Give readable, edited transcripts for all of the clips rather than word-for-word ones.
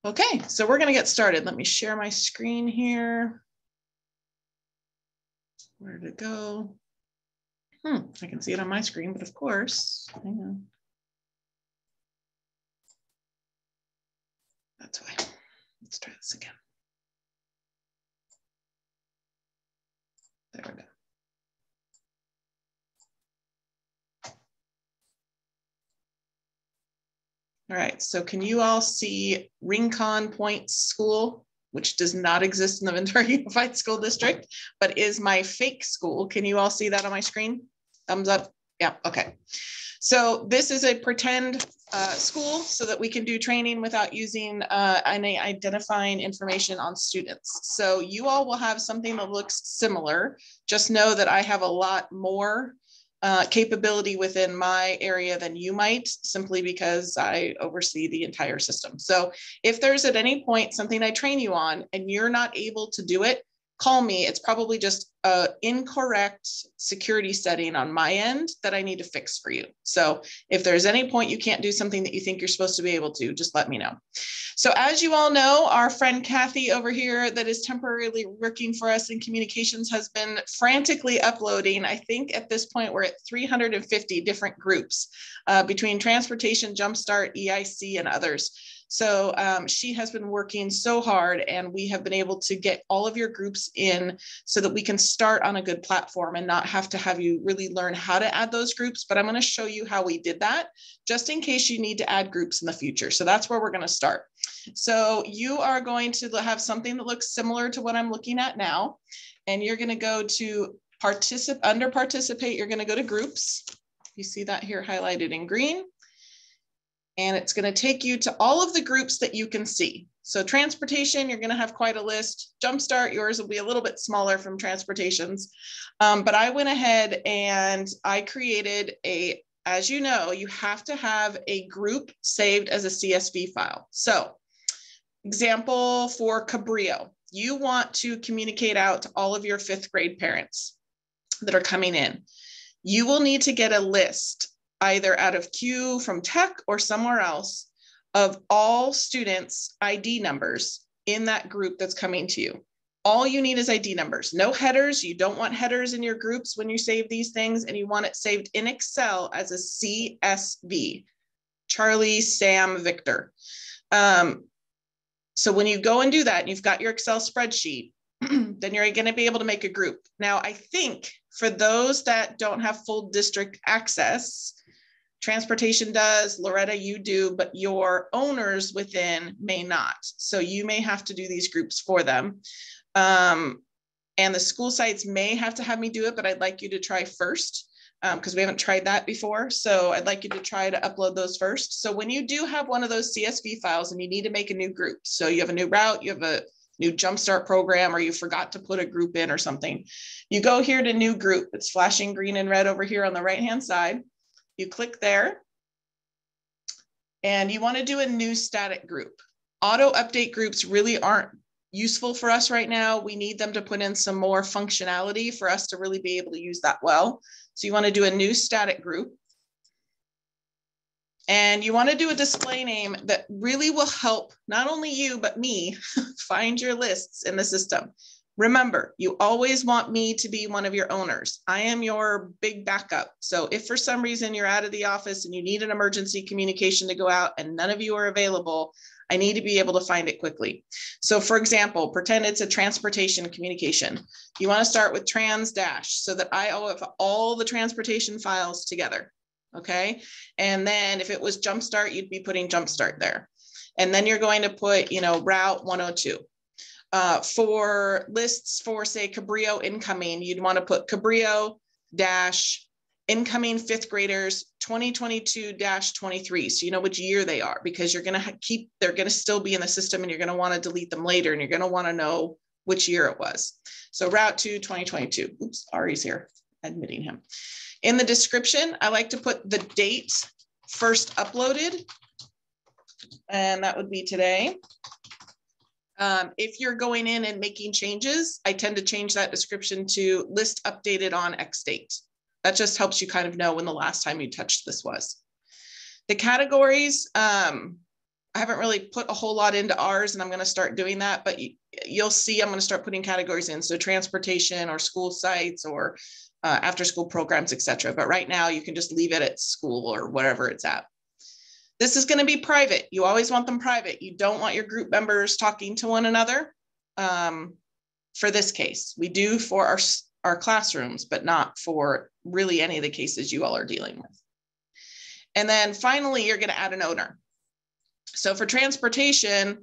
Okay, so we're gonna get started. Let me share my screen here. Where did it go? I can see it on my screen, but of course, hang on. That's why. Let's try this again. There we go. All right, so can you all see Rincon Point School, which does not exist in the Ventura Unified School District, but is my fake school? Can you all see that on my screen? Thumbs up. Yeah, okay. So this is a pretend school so that we can do training without using any identifying information on students. So you all will have something that looks similar. Just know that I have a lot more capability within my area than you might, simply because I oversee the entire system. So if there's at any point something I train you on and you're not able to do it, call me. It's probably just an incorrect security setting on my end that I need to fix for you. So if there's any point you can't do something that you think you're supposed to be able to, just let me know. So as you all know, our friend Kathy over here that is temporarily working for us in communications has been frantically uploading. I think at this point we're at 350 different groups between transportation, Jumpstart, EIC, and others. So she has been working so hard, and we have been able to get all of your groups in so that we can start on a good platform and not have to have you really learn how to add those groups. But I'm going to show you how we did that just in case you need to add groups in the future. So that's where we're going to start. So you are going to have something that looks similar to what I'm looking at now. And you're going to go to under participate, you're going to go to groups. You see that here highlighted in green. And it's going to take you to all of the groups that you can see. So transportation, you're going to have quite a list. Jumpstart, yours will be a little bit smaller from transportations. But I went ahead and I created as you know, you have to have a group saved as a CSV file. So example for Cabrillo, you want to communicate out to all of your 5th grade parents that are coming in. You will need to get a list either out of Q from tech or somewhere else of all students' ID numbers in that group that's coming to you. All you need is ID numbers, no headers. You don't want headers in your groups when you save these things, and you want it saved in Excel as a CSV, Charlie, Sam, Victor. So when you go and do that, and you've got your Excel spreadsheet, then you're going to be able to make a group. Now, I think for those that don't have full district access, transportation does, Loretta, you do, but your owners within may not. So you may have to do these groups for them. And the school sites may have to have me do it, but I'd like you to try first because we haven't tried that before. So I'd like you to try to upload those first. So when you do have one of those CSV files and you need to make a new group, so you have a new route, you have a new Jumpstart program, or you forgot to put a group in or something, you go here to new group. It's flashing green and red over here on the right-hand side. You click there and you want to do a new static group. Auto update groups really aren't useful for us right now. We need them to put in some more functionality for us to really be able to use that well. So you want to do a new static group. And you want to do a display name that really will help not only you, but me find your lists in the system. Remember, you always want me to be one of your owners. I am your big backup. So if for some reason you're out of the office and you need an emergency communication to go out and none of you are available, I need to be able to find it quickly. So for example, pretend it's a transportation communication. You want to start with trans dash so that I have all the transportation files together. Okay. And then if it was Jumpstart, you'd be putting Jumpstart there. And then you're going to put, route 102. For lists for, say, Cabrillo incoming, you'd want to put Cabrillo dash incoming 5th graders 2022-23. So you know which year they are, because you're going to they're going to still be in the system and you're going to want to delete them later, and you're going to want to know which year it was. So route 2 2022. Oops, Ari's here, admitting him. In the description, I like to put the date first uploaded, and that would be today. If you're going in and making changes, I tend to change that description to list updated on X date. That just helps you kind of know when the last time you touched this was. The categories, I I haven't really put a whole lot into ours, and I'm going to start doing that, but you'll see I'm going to start putting categories in. So transportation or school sites or after school programs, etc. But right now you can just leave it at school or whatever it's at. This is going to be private. You always want them private. You don't want your group members talking to one another. For this case, we do for our classrooms, but not for really any of the cases you all are dealing with. And then finally, you're going to add an owner. So for transportation,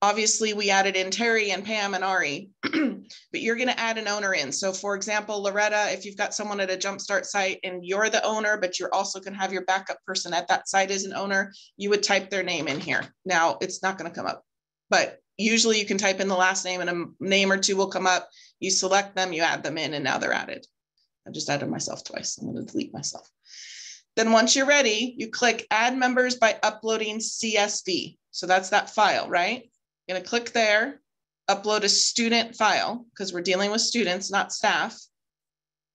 obviously we added in Terry and Pam and Ari, but you're going to add an owner in. So for example, Loretta, if you've got someone at a Jumpstart site and you're the owner, but you're also going to have your backup person at that site as an owner, you would type their name in here. Now it's not going to come up, but usually you can type in the last name and a name or two will come up. You select them, you add them in, and now they're added. I just added myself twice. I'm going to delete myself. Then once you're ready, you click add members by uploading CSV. So that's that file, right? You're going to click there, upload a student file because we're dealing with students, not staff.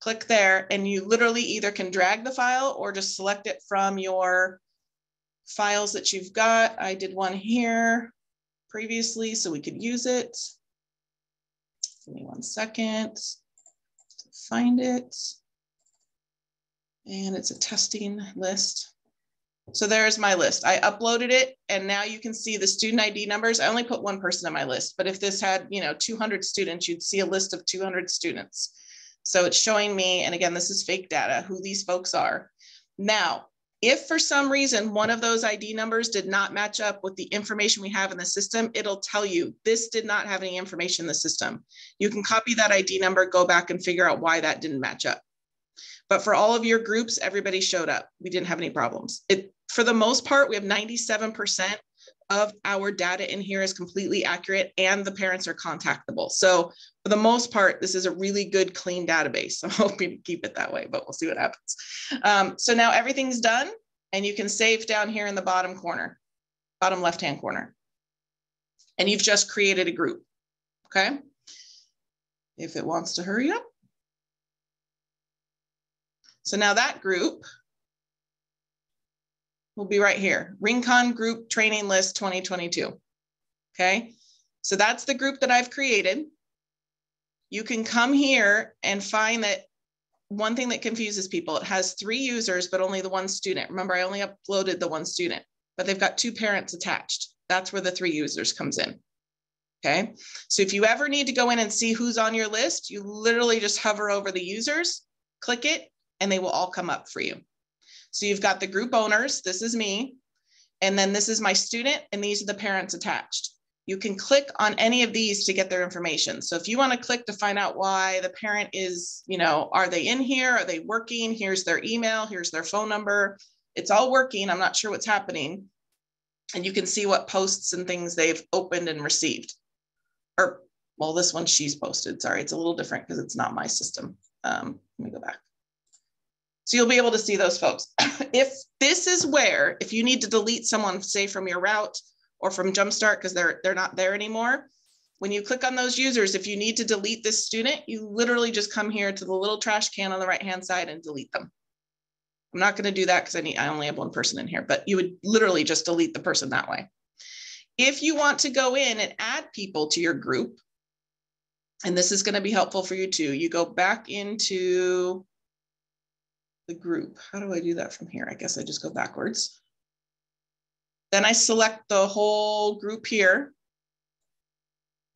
Click there, and you literally either can drag the file or just select it from your files that you've got. I did one here previously so we could use it. Give me 1 second to find it. And it's a testing list. So there's my list. I uploaded it, and now you can see the student ID numbers. I only put one person on my list, but if this had, 200 students, you'd see a list of 200 students. So it's showing me, and again, this is fake data, who these folks are. Now, if for some reason one of those ID numbers did not match up with the information we have in the system, it'll tell you this did not have any information in the system. You can copy that ID number, go back and figure out why that didn't match up. But for all of your groups, everybody showed up. We didn't have any problems. For the most part, we have 97% of our data in here is completely accurate, and the parents are contactable. So for the most part, this is a really good, clean database. I'm hoping to keep it that way, but we'll see what happens. So now everything's done, and you can save down here in the bottom corner, bottom left-hand corner. And you've just created a group, okay? If it wants to hurry up. So now that group will be right here, Rincon Group Training List 2022, okay? So that's the group that I've created. You can come here and find that one thing that confuses people, it has 3 users, but only the 1 student. Remember, I only uploaded the 1 student, but they've got 2 parents attached. That's where the 3 users comes in, okay? So if you ever need to go in and see who's on your list, you literally just hover over the users, click it, and they will all come up for you. So you've got the group owners, this is me, and then this is my student, and these are the parents attached. You can click on any of these to get their information. So if you want to click to find out why the parent is, are they in here? Are they working? Here's their email, here's their phone number. It's all working, I'm not sure what's happening. And you can see what posts and things they've opened and received. Or, well, this one she's posted, sorry, it's a little different because it's not my system. Let me go back. So you'll be able to see those folks. If this is where, if you need to delete someone, say from your route or from Jumpstart because they're not there anymore, when you click on those users, if you need to delete this student, you literally just come here to the little trash can on the right-hand side and delete them. I'm not going to do that because I only have 1 person in here, but you would literally just delete the person that way. If you want to go in and add people to your group, and this is going to be helpful for you too, you go back into the group. How do I do that from here? I guess I just go backwards. Then I select the whole group here.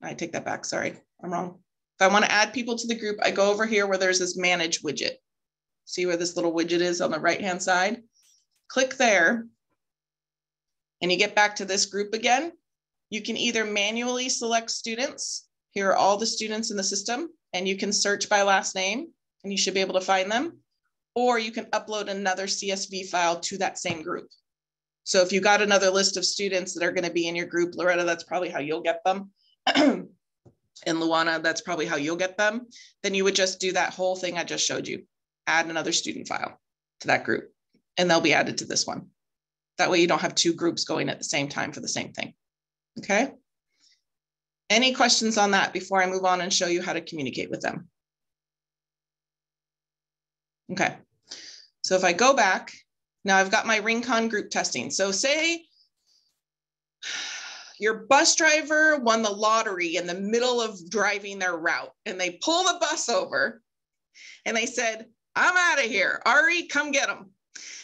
I take that back, sorry, I'm wrong. If I want to add people to the group, I go over here where there's this manage widget. See where this little widget is on the right-hand side? Click there, and you get back to this group again. You can either manually select students. Here are all the students in the system, and you can search by last name, and you should be able to find them. Or you can upload another CSV file to that same group. So if you got another list of students that are going to be in your group, Loretta, that's probably how you'll get them. And Luana, that's probably how you'll get them. Then you would just do that whole thing I just showed you. Add another student file to that group, and they'll be added to this one. That way you don't have 2 groups going at the same time for the same thing. Okay? Any questions on that before I move on and show you how to communicate with them? Okay, so if I go back, now I've got my Rincon group testing. So say your bus driver won the lottery in the middle of driving their route, and they pull the bus over and they said, I'm out of here. Ari, come get them.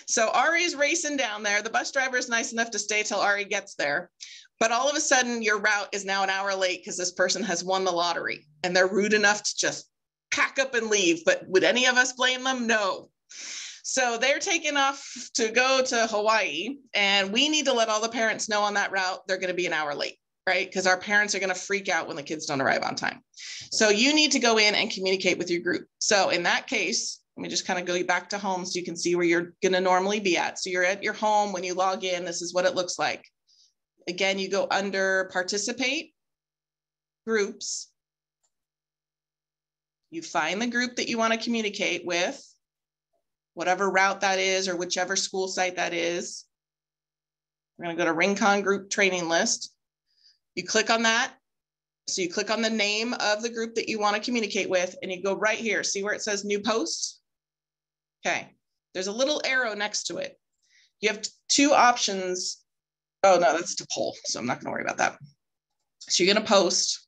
So Ari's racing down there. The bus driver is nice enough to stay till Ari gets there. But all of a sudden, your route is now an hour late because this person has won the lottery, and they're rude enough to just pack up and leave. But would any of us blame them? No. So they're taking off to go to Hawaii, and we need to let all the parents know on that route they're going to be an hour late, right? Because our parents are going to freak out when the kids don't arrive on time. So you need to go in and communicate with your group. So in that case, let me just kind of go back to home so you can see where you're going to normally be at. So you're at your home. When you log in, this is what it looks like. Again, you go under participate, groups. You find the group that you want to communicate with, whatever route that is or whichever school site that is. We're going to go to Rincon group training list. You click on that. So you click on the name of the group that you want to communicate with, and you go right here. See where it says new post? Okay. There's a little arrow next to it. You have two options. Oh, no, that's to poll. So I'm not going to worry about that. So you're going to post.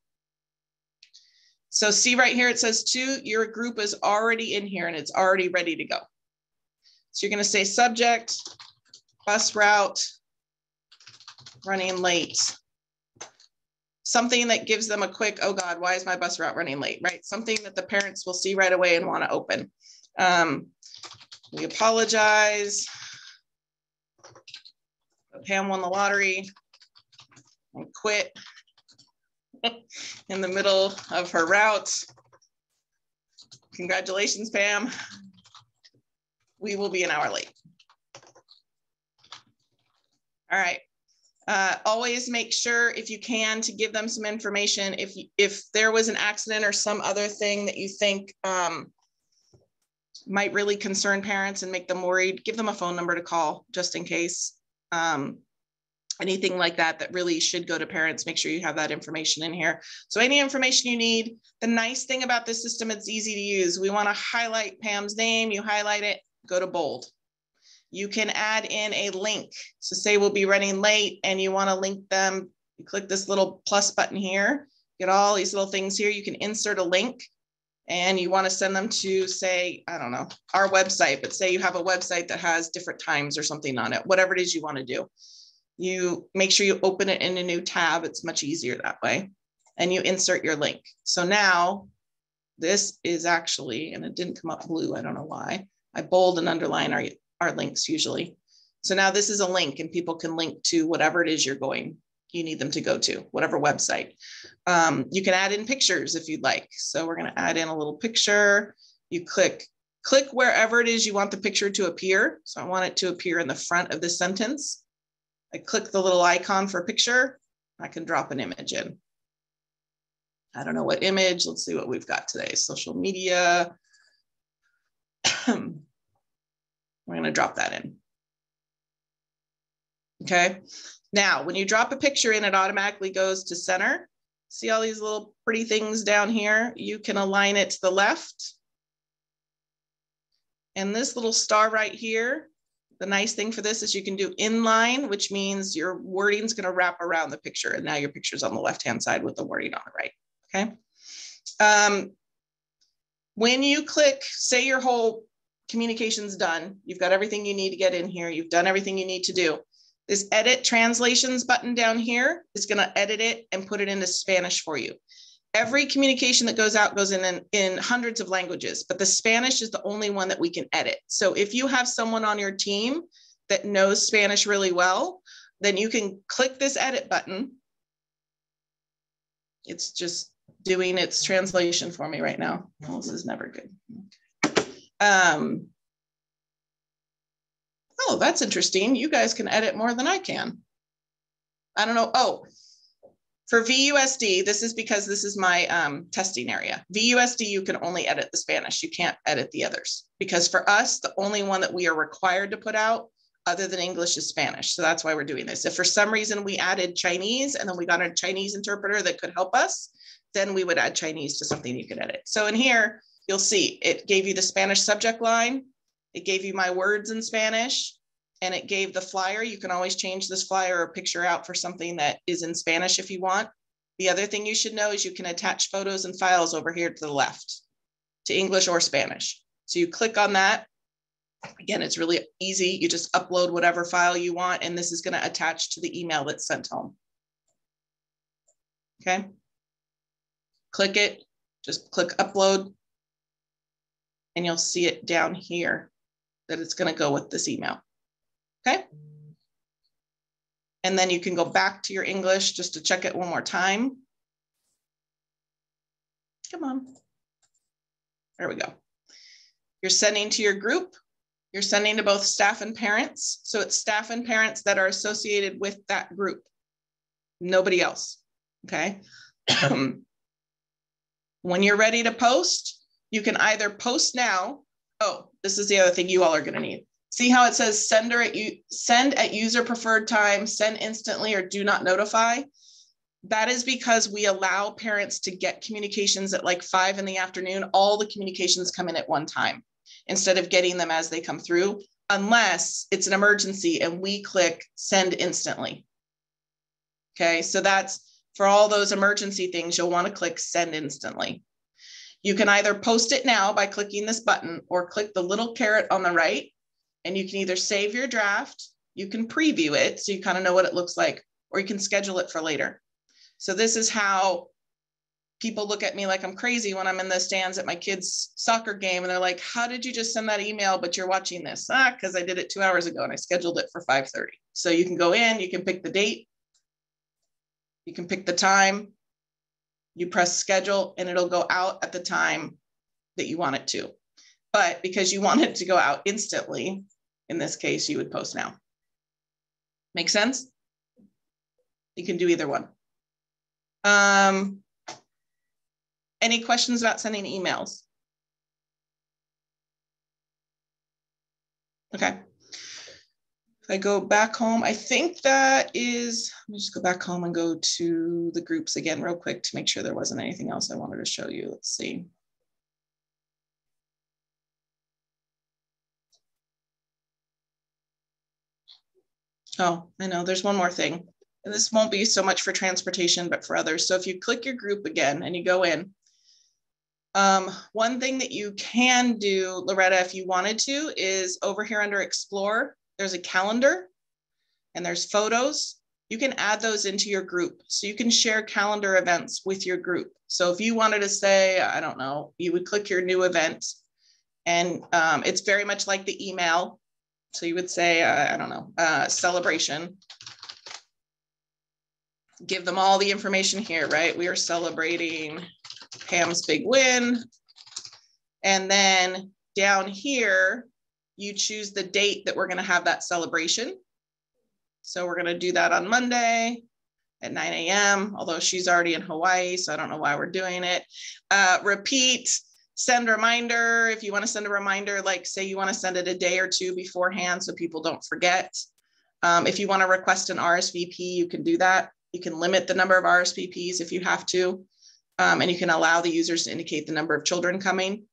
So see right here, it says your group is already in here and it's already ready to go. So you're going to say subject, bus route, running late. Something that gives them a quick, oh God, why is my bus route running late, right? Something that the parents will see right away and want to open. We apologize. Pam won the lottery and quit in the middle of her route. Congratulations, Pam. We will be an hour late. All right. Always make sure, if you can, to give them some information. If there was an accident or some other thing that you think might really concern parents and make them worried, give them a phone number to call just in case. Anything like that that really should go to parents, make sure you have that information in here. So any information you need. The nice thing about this system, it's easy to use. We want to highlight Pam's name, you highlight it, go to bold. You can add in a link. So say we'll be running late and you want to link them. You click this little plus button here, get all these little things here. You can insert a link and you want to send them to, say, I don't know, our website, but say you have a website that has different times or something on it, whatever it is you want to do. You make sure you open it in a new tab. It's much easier that way. And you insert your link. So now this is actually, and it didn't come up blue, I don't know why. I bold and underline our links usually. So now this is a link and people can link to whatever it is you need them to go to, whatever website. You can add in pictures if you'd like. So we're going to add in a little picture. You click wherever it is you want the picture to appear. So I want it to appear in the front of the sentence. I click the little icon for picture. I can drop an image in. I don't know what image. Let's see what we've got today. Social media. We're going to drop that in. Okay. Now, when you drop a picture in, it automatically goes to center. See all these little pretty things down here? You can align it to the left. And this little star right here, the nice thing for this is you can do inline, which means your wording is going to wrap around the picture. And now your picture's on the left-hand side with the wording on the right. Okay. When you click, say your whole communication's done, you've got everything you need to get in here. You've done everything you need to do. This edit translations button down here is going to edit it and put it into Spanish for you. Every communication that goes out goes in hundreds of languages, but the Spanish is the only one that we can edit. So if you have someone on your team that knows Spanish really well, then you can click this edit button. It's just doing its translation for me right now. Well, this is never good. Oh, that's interesting. You guys can edit more than I can. I don't know. Oh, for VUSD, this is because this is my testing area. VUSD, you can only edit the Spanish. You can't edit the others because for us, the only one that we are required to put out other than English is Spanish. So that's why we're doing this. If for some reason we added Chinese and then we got a Chinese interpreter that could help us, then we would add Chinese to something you could edit. So in here, you'll see it gave you the Spanish subject line. It gave you my words in Spanish. and it gave the flyer. You can always change this flyer or picture out for something that is in Spanish if you want. The other thing you should know is you can attach photos and files over here to the left to English or Spanish. So you click on that. Again, it's really easy. You just upload whatever file you want, and this is going to attach to the email that's sent home. Okay. Click it, just click upload, and you'll see it down here that it's going to go with this email. Okay. And then you can go back to your English just to check it one more time. Come on. There we go. You're sending to your group. You're sending to both staff and parents. So it's staff and parents that are associated with that group. Nobody else. Okay. When you're ready to post, you can either post now. Oh, this is the other thing you all are going to need. See how it says send at user preferred time, send instantly, or do not notify? That is because we allow parents to get communications at like 5 in the afternoon. All the communications come in at one time instead of getting them as they come through, unless it's an emergency and we click send instantly. Okay, so that's for all those emergency things, you'll want to click send instantly. You can either post it now by clicking this button or click the little caret on the right, and you can either save your draft, you can preview it so you kind of know what it looks like, or you can schedule it for later. So this is how people look at me like I'm crazy when I'm in the stands at my kids' soccer game and they're like, how did you just send that email, but you're watching this? Because I did it 2 hours ago and I scheduled it for 5:30. So you can go in, you can pick the date, you can pick the time, you press schedule, and it'll go out at the time that you want it to. But because you want it to go out instantly, in this case, you would post now. Make sense? You can do either one. Any questions about sending emails? Okay. If I go back home, I think that is, let me just go back home and go to the groups again real quick to make sure there wasn't anything else I wanted to show you. Let's see. Oh, I know there's one more thing. And this won't be so much for transportation, but for others. So if you click your group again and you go in, one thing that you can do, Loretta, if you wanted to, is over here under Explore, there's a calendar and there's photos. You can add those into your group. So you can share calendar events with your group. So if you wanted to say, I don't know, you would click your new event, and it's very much like the email. So you would say, I don't know, celebration. Give them all the information here, right? We are celebrating Pam's big win. And then down here, you choose the date that we're going to have that celebration. So we're going to do that on Monday at 9 a.m., although she's already in Hawaii, so I don't know why we're doing it. Repeat, send reminder. If you want to send a reminder, like say you want to send it a day or two beforehand so people don't forget. If you want to request an RSVP, you can do that. You can limit the number of RSVPs if you have to, and you can allow the users to indicate the number of children coming.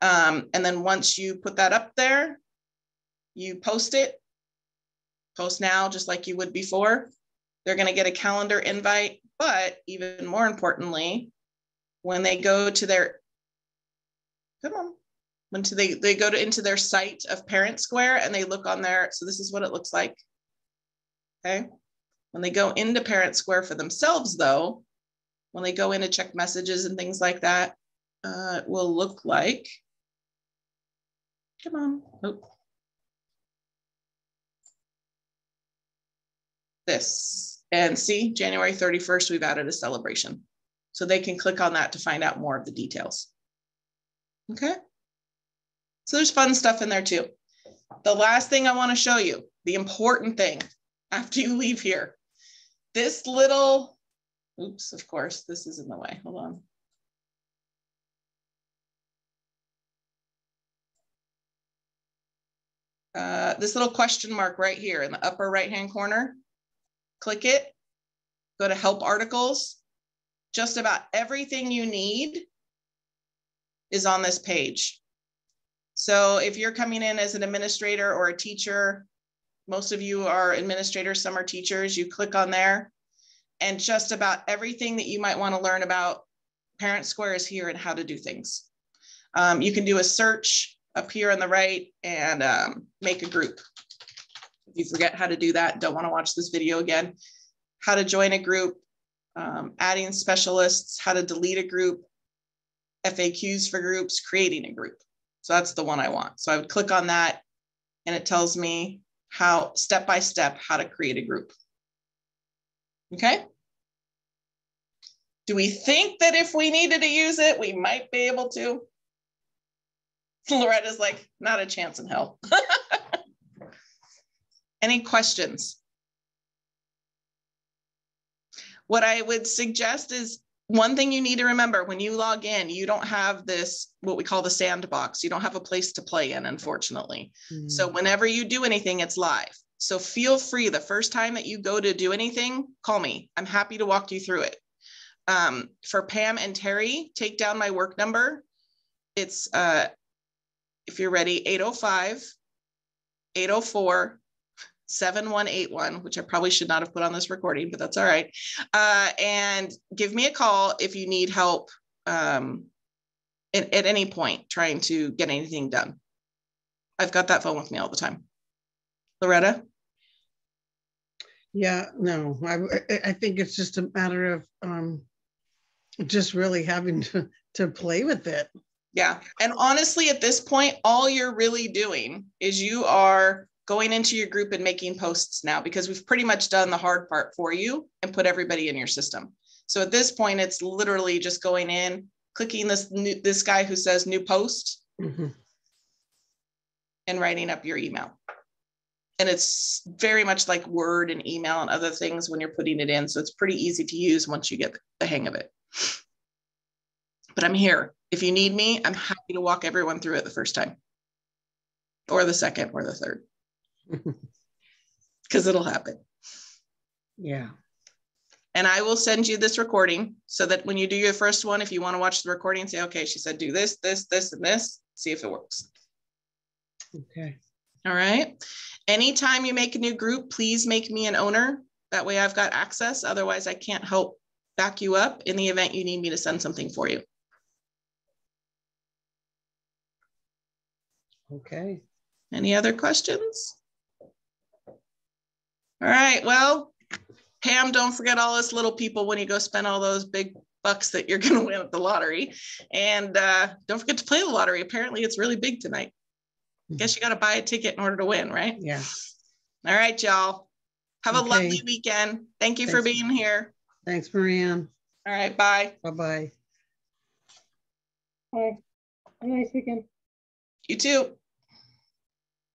And then once you put that up there, you post it. Post now, just like you would before. They're going to get a calendar invite, but even more importantly, when they go to their, they go into their site of ParentSquare and they look on there. So this is what it looks like. Okay. When they go into ParentSquare for themselves, though, when they go in to check messages and things like that, it will look like, this. And see, January 31st, we've added a celebration. So they can click on that to find out more of the details. Okay. So there's fun stuff in there too. The last thing I want to show you, the important thing after you leave here, this little, oops, of course, this is in the way. Hold on. This little question mark right here in the upper right-hand corner, click it, go to help articles. Just about everything you need is on this page. So if you're coming in as an administrator or a teacher Most of you are administrators, some are teachers. You click on there, and just about everything that you might want to learn about ParentSquare is here and how to do things. You can do a search up here on the right and make a group. If you forget how to do that, don't want to watch this video again, how to join a group, adding specialists, how to delete a group, FAQs for groups, creating a group. So that's the one I want. So I would click on that and it tells me how step by step how to create a group. Okay. Do we think that if we needed to use it, we might be able to? Loretta's like, not a chance in hell. Any questions? What I would suggest is one thing you need to remember when you log in, you don't have this, what we call the sandbox. You don't have a place to play in, unfortunately. So whenever you do anything, it's live. So feel free, the first time that you go to do anything, call me. I'm happy to walk you through it. For Pam and Terry, take down my work number. It's, if you're ready, 805-804-7181, which I probably should not have put on this recording, but that's all right. And give me a call if you need help at any point trying to get anything done. I've got that phone with me all the time. Loretta? Yeah, no, I think it's just a matter of just really having to play with it. Yeah. And honestly, at this point, all you're really doing is you are going into your group and making posts now, because we've pretty much done the hard part for you and put everybody in your system. So at this point, it's literally just going in, clicking this guy who says new post, and writing up your email. And it's very much like Word and email and other things when you're putting it in. So it's pretty easy to use once you get the hang of it. But I'm here. If you need me, I'm happy to walk everyone through it the first time, or the second, or the third, because it'll happen. Yeah. And I will send you this recording so that when you do your first one, if you want to watch the recording, say, okay, she said do this, this, this, and this, see if it works. Okay. All right. Anytime you make a new group, please make me an owner. That way I've got access. Otherwise, I can't help back you up in the event you need me to send something for you. Okay. Any other questions? All right. Well, Pam, don't forget all us little people when you go spend all those big bucks that you're going to win at the lottery. And don't forget to play the lottery. Apparently, it's really big tonight. I guess you got to buy a ticket in order to win, right? Yeah. All right, y'all. Have a lovely weekend. Thank you for being here. Thanks, Marianne. All right. Bye. Bye-bye. Bye. Have a nice weekend. You too.